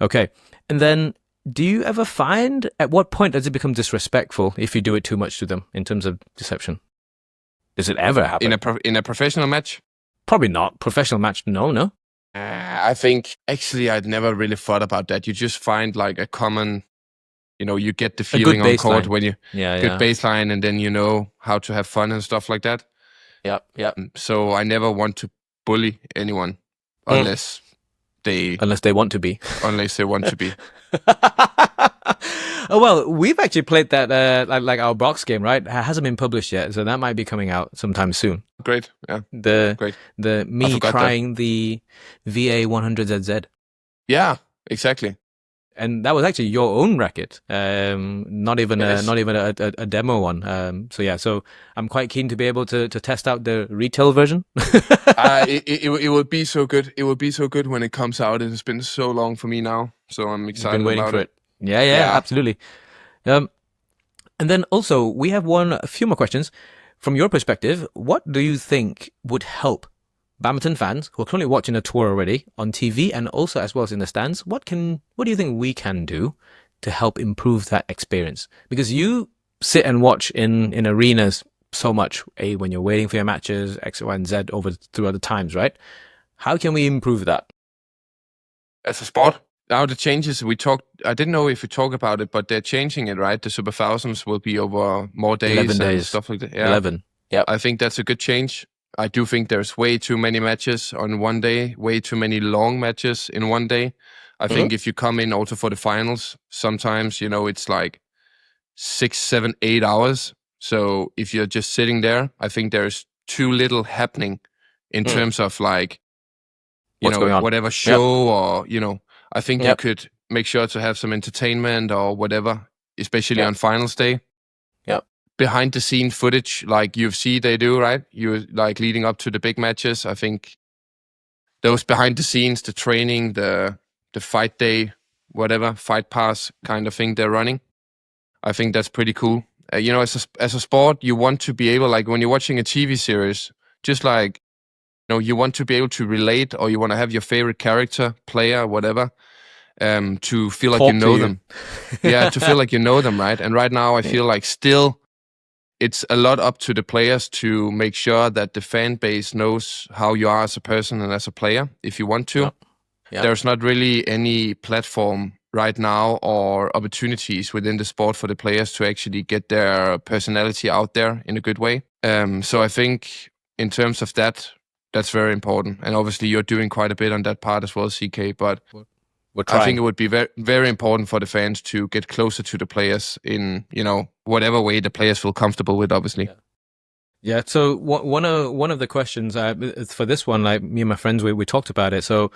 Okay, and then do you ever find, at what point does it become disrespectful if you do it too much to them in terms of deception? Does it ever happen in a professional match? Probably not. Professional match, no. I think, actually, I'd never really thought about that. You just find like a common, you get the feeling on court when you good baseline, and then you know how to have fun and stuff like that. Yeah. So I never want to bully anyone unless they want to be. Unless they want to be. Oh, well, we've actually played that like our box game, right? It hasn't been published yet, so that might be coming out sometime soon. Great, yeah. Great. Me trying the VA 100ZZ. Yeah, exactly. And that was actually your own racket, not even a demo one. So I'm quite keen to be able to test out the retail version. It would be so good. It would be so good when it comes out. It has been so long for me now, so I'm excited. Been waiting about for it. Yeah, absolutely. And then also we have a few more questions. From your perspective, what do you think would help badminton fans who are currently watching a tour already on TV and also as well as in the stands? What do you think we can do to help improve that experience? Because you sit and watch in arenas so much, when you're waiting for your matches, X, Y, and Z through other times, right? How can we improve that? As a sport? Now the changes I didn't know if we talk about it, but they're changing it, right? The Super Thousands will be over more days. 11 days. And stuff like that. Yeah. 11. Yeah. I think that's a good change. I do think there's way too many matches on one day, way too many long matches in one day. I think if you come in also for the finals, sometimes, it's like 6, 7, 8 hours. So if you're just sitting there, I think there's too little happening in terms of like, what's going on? Whatever show or, I think you could make sure to have some entertainment or whatever, especially on finals day. Yep. Behind the scene footage, like UFC they do, right? You like leading up to the big matches. I think those behind the scenes, the training, the fight day, whatever, fight pass kind of thing they're running. I think that's pretty cool. As a sport, you want to be able, like when you're watching a TV series, just like, you want to be able to relate, or you want to have your favorite character, player, whatever, to feel like you know them. Yeah, to feel like you know them, right? And right now I feel like still it's a lot up to the players to make sure that the fan base knows how you are as a person and as a player, if you want to. Yep. There's not really any platform right now, or opportunities within the sport for the players to actually get their personality out there in a good way. So I think in terms of that, that's very important. And obviously you're doing quite a bit on that part as well, CK, but I think it would be very, very important for the fans to get closer to the players in, whatever way the players feel comfortable with, obviously. Yeah. So one of the questions for this one, like me and my friends, we talked about it. So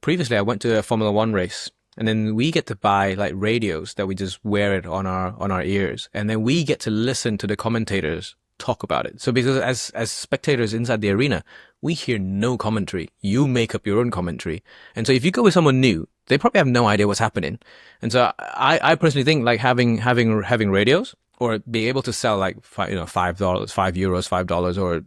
previously I went to a Formula One race, and then we get to buy like radios that we just wear it on our ears, and then we get to listen to the commentators talk about it. So because as spectators inside the arena, we hear no commentary. You make up your own commentary, and so if you go with someone new, they probably have no idea what's happening. And so I personally think like having radios, or be able to sell like $5, €5, $5, or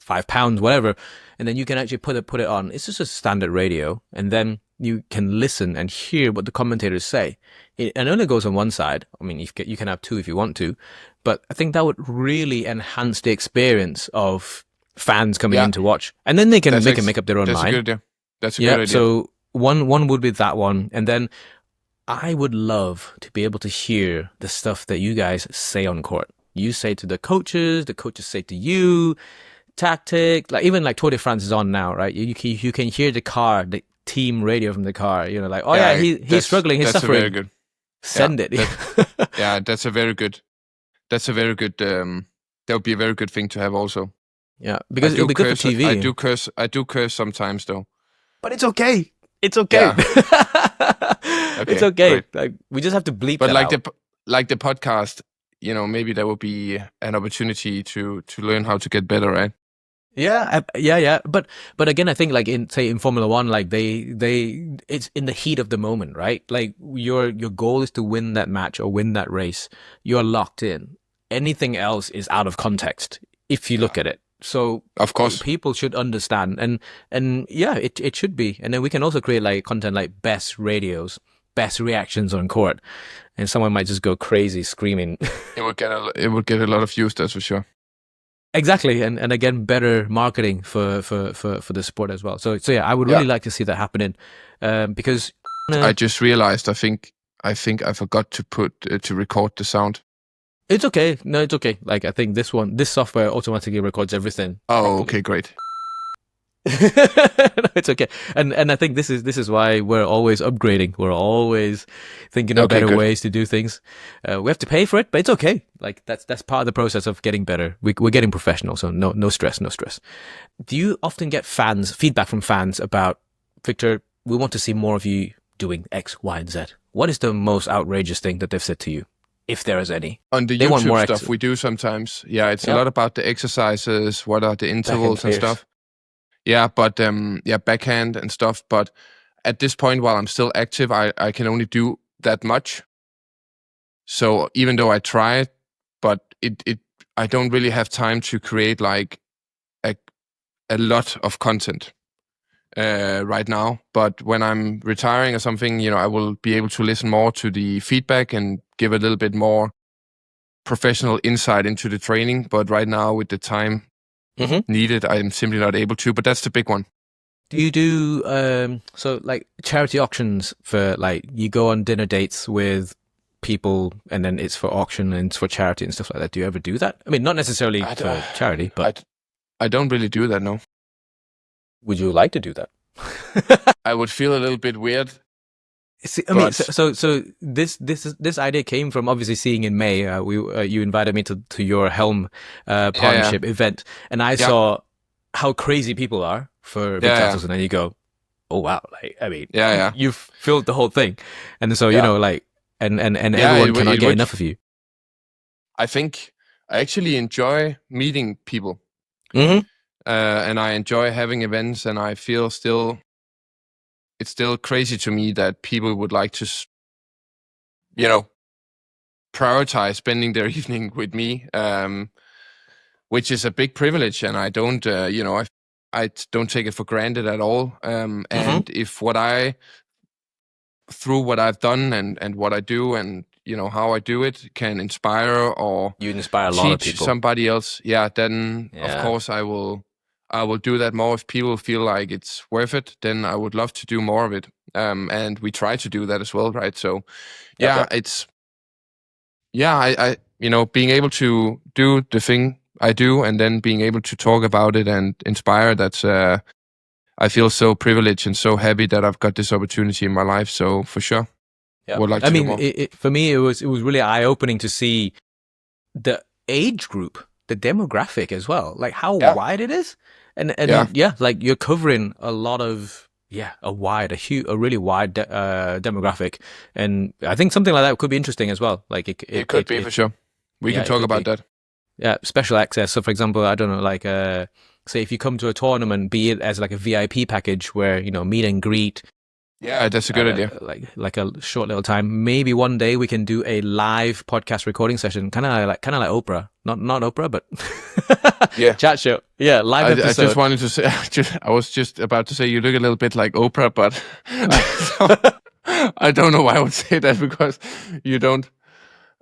£5, whatever, and then you can actually put it on. It's just a standard radio, and then you can listen and hear what the commentators say. It only goes on one side. I mean, you can have two if you want to, but I think that would really enhance the experience of fans coming in to watch, and then they can make up their own mind. That's a good idea. That's a good idea. So one would be that one, and then I would love to be able to hear the stuff that you guys say on court. You say to the coaches say to you, tactic, like even like Tour de France is on now, right? You can hear the team radio from the car, like, oh yeah, he's struggling, he's suffering. Very good. Send it. Yeah, that's a very good, that would be a very good thing to have also. Yeah, because it'll be good for TV. I do curse sometimes though. But it's okay. It's okay. Yeah. Okay, it's okay. Great. Like we just have to bleep. But that like the podcast, maybe there will be an opportunity to learn how to get better, right? Yeah. But again, I think like in Formula One, like it's in the heat of the moment, right? Like your goal is to win that match or win that race. You're locked in. Anything else is out of context if you look at it. So of course people should understand, and yeah, it should be. And then we can also create like content like best radios, best reactions on court, and someone might just go crazy screaming. It would get a lot of views, that's for sure. Exactly, and again, better marketing for the sport as well. So yeah, I would really like to see that happening, because I just realized I think I forgot to record the sound. It's okay. No, it's okay. Like I think this software automatically records everything. Oh, okay, great. No, it's okay. And I think this is why we're always upgrading. We're always thinking of better ways to do things. We have to pay for it, but it's okay. Like that's part of the process of getting better. We're getting professional, so no stress. Do you often get feedback from fans about, Viktor, we want to see more of you doing X, Y, and Z? What is the most outrageous thing that they've said to you? If there is any. On the YouTube stuff we do sometimes. Yeah, it's a lot about the exercises, what are the intervals and stuff. Yeah, but backhand and stuff. But at this point, while I'm still active, I can only do that much. So even though I try, but I don't really have time to create like a lot of content right now. But when I'm retiring or something, I will be able to listen more to the feedback and give a little bit more professional insight into the training. But right now, with the time needed, I'm simply not able to. But that's the big one. Do you do so like charity auctions for like you go on dinner dates with people and then it's for auction and it's for charity and stuff like that? Do you ever do that? I mean, not necessarily for charity, but I don't really do that, no. Would you like to do that? I would feel a little bit weird. See, I mean, so this idea came from obviously seeing in May. You invited me to your Helm partnership event, and I saw how crazy people are for Viktor Axelsen, and you go, oh wow, like I mean, you've filled the whole thing, and so like, and everyone cannot get enough of you. I think I actually enjoy meeting people. And I enjoy having events, and I feel it's still crazy to me that people would like to, prioritize spending their evening with me, which is a big privilege, and I don't, I don't take it for granted at all. And if through what I've done and what I do and how I do it can inspire or you inspire a lot of people, somebody else, then of course I I will do that more if people feel like it's worth it. Then I would love to do more of it. And we try to do that as well, right? So, yeah, it's I being able to do the thing I do, and then being able to talk about it and inspire. That's I feel so privileged and so happy that I've got this opportunity in my life. So for sure, would like to do more. For me, it was really eye opening to see the age group, the demographic as well, like how wide it is, and like you're covering a lot of a really wide demographic, and I think something like that could be interesting as well. Like it could be for sure. We can talk about that. Yeah, special access. So, for example, I don't know, like say if you come to a tournament, be it as like a VIP package where meet and greet. Yeah, that's a good idea. Like a short little time. Maybe one day we can do a live podcast recording session, kind of like Oprah, not Oprah, but chat show. Yeah, live episode. I just wanted to say, I was just about to say you look a little bit like Oprah, but I don't know why I would say that, because you don't.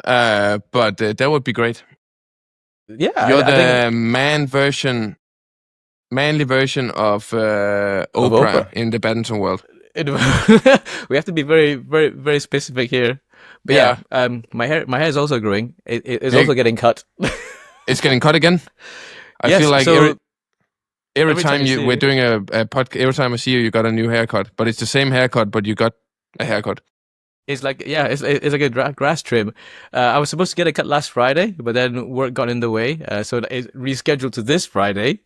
But that would be great. Yeah, you're the manly version of Oprah in the badminton world. We have to be very, very, very specific here. But my hair is also growing. It's also getting cut. It's getting cut again. I feel like every time we're doing a podcast, every time I see you, you got a new haircut. But it's the same haircut, but you got a haircut. It's like it's like a grass trim. I was supposed to get a cut last Friday, but then work got in the way, so it's rescheduled to this Friday.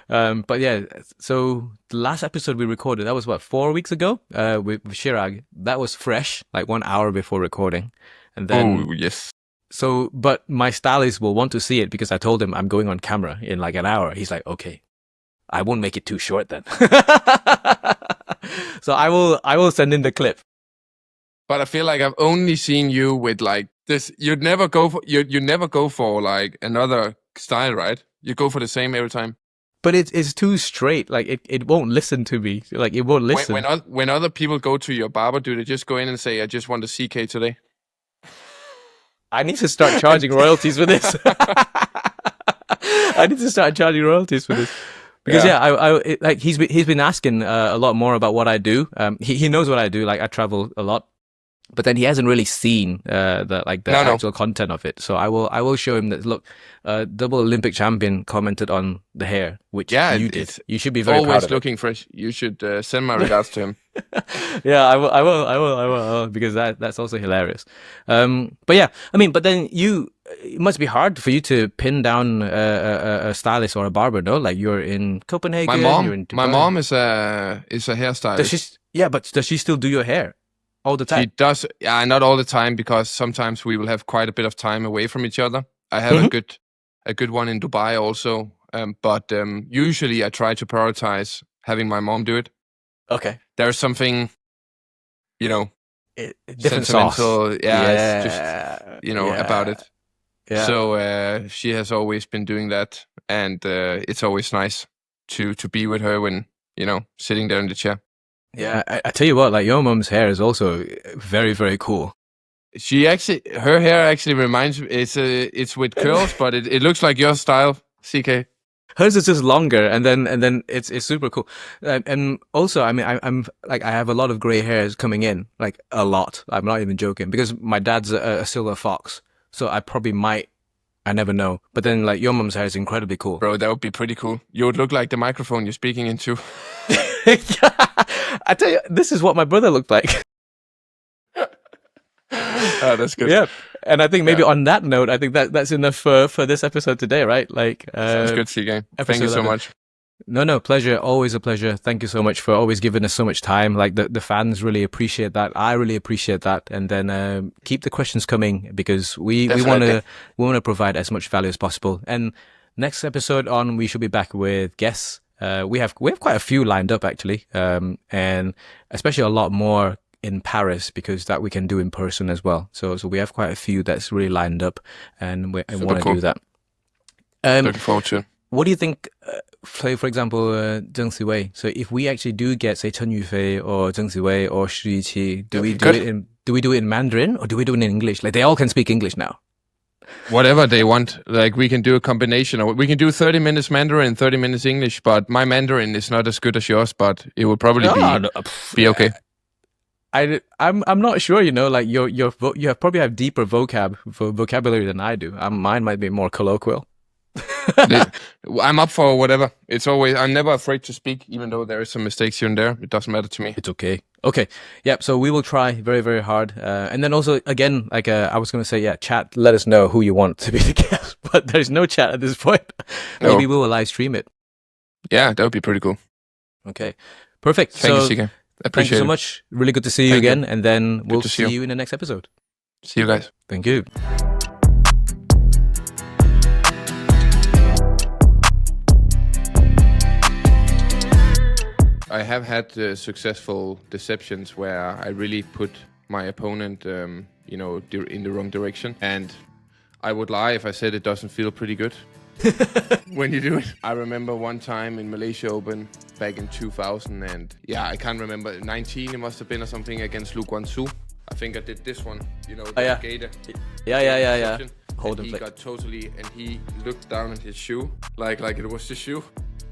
But yeah, so the last episode we recorded, that was 4 weeks ago, with Chirag. That was fresh, like 1 hour before recording, and then yes. So, but my stylist will want to see it because I told him I'm going on camera in like an hour. He's like, okay, I won't make it too short then. So I will send in the clip. But I feel like I've only seen you with like this. You never go for like another style, right? You go for the same every time. But it's too straight. Like it won't listen to me. Like it won't listen. When other people go to your barber, do they just go in and say, "I just want a CK today"? I need to start charging royalties for this. I need to start charging royalties for this. Because he's been asking a lot more about what I do. He knows what I do. Like I travel a lot. But then he hasn't really seen the actual content of it. So I will show him that. Look, double Olympic champion commented on the hair, which you did. You should be very proud of it. Always looking fresh. You should send my regards to him. Yeah, I will, because that's also hilarious. But yeah, I mean, but then it must be hard for you to pin down a stylist or a barber, no? Like you're in Copenhagen. My mom is a hairstylist. But does she still do your hair? All the time? She does, not all the time, because sometimes we will have quite a bit of time away from each other. I have a good one in Dubai also, but usually I try to prioritize having my mom do it. Okay. There's something, different sentimental, sauce. It's just, about it. Yeah. So she has always been doing that, and it's always nice to be with her when, sitting there in the chair. Yeah, I tell you what, like your mom's hair is also very, very cool. Her hair actually reminds me, it's with curls, but it looks like your style, CK. Hers is just longer, and then it's super cool. And also, I mean, I'm like, I have a lot of gray hairs coming in, like a lot. I'm not even joking, because my dad's a silver fox, so I probably might. I never know. But then, like, your mom's hair is incredibly cool. Bro, that would be pretty cool. You would look like the microphone you're speaking into. I tell you, this is what my brother looked like. Oh, that's good. Yeah, and I think maybe on that note, I think that's enough for this episode today, right? Like, sounds good, CK. Thank you so much. No, pleasure. Always a pleasure. Thank you so much for always giving us so much time. Like the fans really appreciate that. I really appreciate that. And then keep the questions coming, because we want to provide as much value as possible. And next episode on, we should be back with guests. We have quite a few lined up actually, and especially a lot more in Paris, because that we can do in person as well. So we have quite a few that's really lined up, and we want to do that. Looking forward to. What do you think? For example, Zheng Siwei. So if we actually do get, say, Chen Yufei or Zheng Siwei or Shi Yiqi, do we do it in Mandarin, or do we do it in English? Like they all can speak English now. Whatever they want. Like, we can do a combination, or we can do 30 minutes Mandarin, 30 minutes English. But my Mandarin is not as good as yours, but it will probably be okay. I'm not sure. Like you probably have deeper vocabulary than I do. Mine might be more colloquial. I'm up for whatever. I'm never afraid to speak, even though there is some mistakes here and there. It doesn't matter to me. It's okay. Okay. Yep. So we will try very, very hard. And then also, again, like I was going to say, chat, let us know who you want to be the guest. But there's no chat at this point. Maybe we will live stream it. Yeah, that would be pretty cool. Okay. Perfect. Thank you, Sika. Thank you so much. Really good to see you again. And then we'll see you in the next episode. See you guys. Thank you. I have had successful deceptions where I really put my opponent, in the wrong direction. And I would lie if I said it doesn't feel pretty good when you do it. I remember one time in Malaysia Open back in 2000, and I can't remember, 19 it must have been or something, against Lu Guangzhou. I think I did this one, the gator. Yeah. Hold him. He got totally, and he looked down at his shoe like it was the shoe.